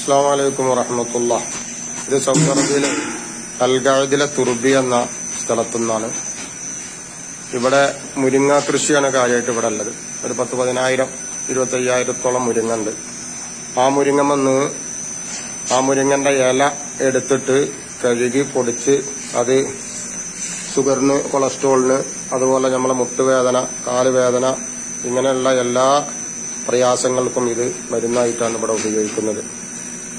അസ്സലാമു അലൈക്കും വറഹ്മത്തുള്ളാഹി. ഇത് സൗദി അറേബ്യയിലെ അൽഗാദിലെ തുർബി എന്ന സ്ഥലത്തു നിന്നാണ്. ഇവിടെ മുരിങ്ങ കൃഷിയാണ് കാര്യമായിട്ട് ഇവിടെ ഉള്ളത്. ഒരു 10,000-25,000 മുരിങ്ങ ഉണ്ട്. ആ മുരിങ്ങന്റെ ഇല എടുത്തിട്ട് കഴുകി പൊടിച്ച് അത് ഷുഗറിന്, കൊളസ്ട്രോളിന്, അതുപോലെ നമ്മളെ മുട്ടുവേദന, കാലുവേദന, ഇങ്ങനെയുള്ള എല്ലാ പ്രയാസങ്ങൾക്കും ഇത് മരുന്നായിട്ടാണ് ഇവിടെ ഉപയോഗിക്കുന്നത്.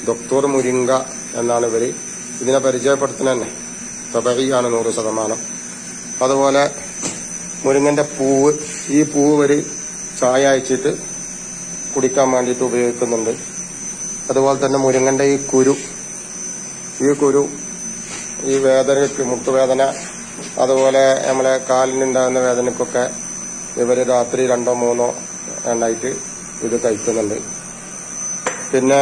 ഡോക്ടർ മുരിങ്ങ എന്നാണ് ഇവര് ഇതിനെ പരിചയപ്പെടുത്തുന്നത് തന്നെ. തബഈയാണ് 100%. അതുപോലെ മുരിങ്ങന്റെ പൂവ്, ഈ പൂവ് ഒരു ചായ അയച്ചിട്ട് കുടിക്കാൻ വേണ്ടിയിട്ട് ഉപയോഗിക്കുന്നുണ്ട്. അതുപോലെ തന്നെ മുരിങ്ങന്റെ ഈ കുരു ഈ വേദനയ്ക്ക്, മുട്ടുവേദന, അതുപോലെ നമ്മളെ കാലിനുണ്ടാകുന്ന വേദനയ്ക്കൊക്കെ ഇവര് രാത്രി 2-3 എണ്ണായിട്ട് ഇത് കഴിക്കുന്നുണ്ട്. പിന്നെ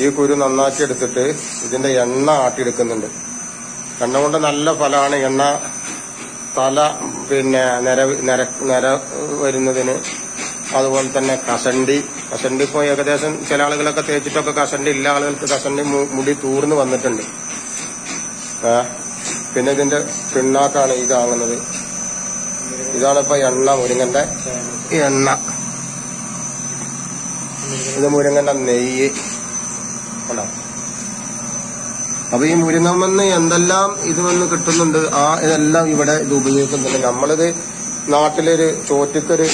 ഈ കുരു നന്നാക്കി എടുത്തിട്ട് ഇതിന്റെ എണ്ണ ആട്ടിയെടുക്കുന്നുണ്ട്. എണ്ണ കൊണ്ട് നല്ല ഫലമാണ്. എണ്ണ തല പിന്നെ നിര വരുന്നതിന്, അതുപോലെ തന്നെ കഷണ്ടി ഇപ്പോൾ ഏകദേശം ചില ആളുകളൊക്കെ തേച്ചിട്ടൊക്കെ കഷണ്ടി ഇല്ല ആളുകൾക്ക് കഷണ്ടി മുടി തൂർന്ന് വന്നിട്ടുണ്ട്. പിന്നെ ഇതിന്റെ പിണ്ണാക്കാണ് ഈ കാണുന്നത്. ഇതാണ് ഇപ്പൊ എണ്ണ, മുരിങ്ങന്റെ എണ്ണ. ഇത് മുരിങ്ങന്റെ നെയ്യ്. അപ്പൊ ഈ മുരിങ്ങമെന്ന് എന്തെല്ലാം ഇത് വന്ന് കിട്ടുന്നുണ്ട്, ഇതെല്ലാം ഇവിടെ ഇത് ഉപയോഗിക്കുന്നുണ്ട്. നമ്മളിത് നാട്ടിലൊരു ചോറ്റക്കൊരു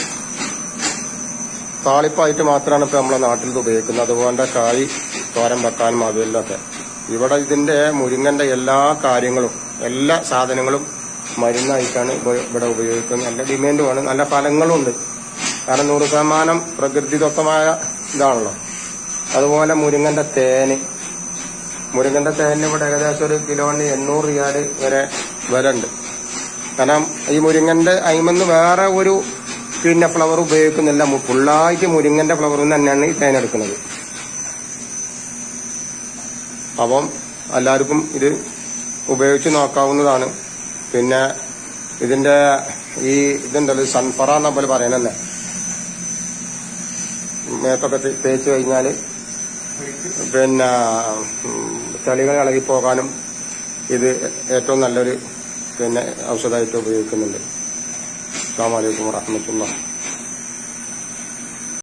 താളിപ്പായിട്ട് മാത്രമാണ് ഇപ്പൊ നമ്മളെ നാട്ടിൽ ഇത് ഉപയോഗിക്കുന്നത്. അതുപോലെ കായ് തോരൻ വെക്കാനും അവിയലിലൊക്കെ. ഇവിടെ ഇതിന്റെ മുരിങ്ങന്റെ എല്ലാ കാര്യങ്ങളും, എല്ലാ സാധനങ്ങളും മരുന്നായിട്ടാണ് ഇവിടെ ഉപയോഗിക്കുന്നത്. നല്ല ഡിമാൻഡുമാണ്, നല്ല ഫലങ്ങളും ഉണ്ട്. കാരണം 100% പ്രകൃതിദത്തമായ ഇതാണല്ലോ. അതുപോലെ മുരിങ്ങന്റെ തേന് ഇവിടെ ഏകദേശം ഒരു കിലോന് 800 റിയാൽ വരെ ഉണ്ട്. കാരണം ഈ മുരിങ്ങന്റെ അയിമെന്ന് വേറെ ഒരു പിന്നെ ഫ്ലവർ ഉപയോഗിക്കുന്നില്ല. ഫുള്ളായിട്ട് മുരിങ്ങന്റെ ഫ്ലവറിൽ നിന്ന് തന്നെയാണ് ഈ തേനെടുക്കുന്നത്. അപ്പം എല്ലാവർക്കും ഇത് ഉപയോഗിച്ച് നോക്കാവുന്നതാണ്. പിന്നെ ഇതിന്റെ ഇതുണ്ടല്ലോ, സൺഫറ എന്ന പോലെ പറയണല്ലേ, മേത്തൊക്കെ തേച്ച് കഴിഞ്ഞാൽ പിന്നെ ചളികൾ ഇളകിപ്പോകാനും ഇത് ഏറ്റവും നല്ലൊരു പിന്നെ ഔഷധമായിട്ട് ഉപയോഗിക്കുന്നുണ്ട്. അസ്സലാമു അലൈക്കും വറഹ്മത്തുള്ളാഹി.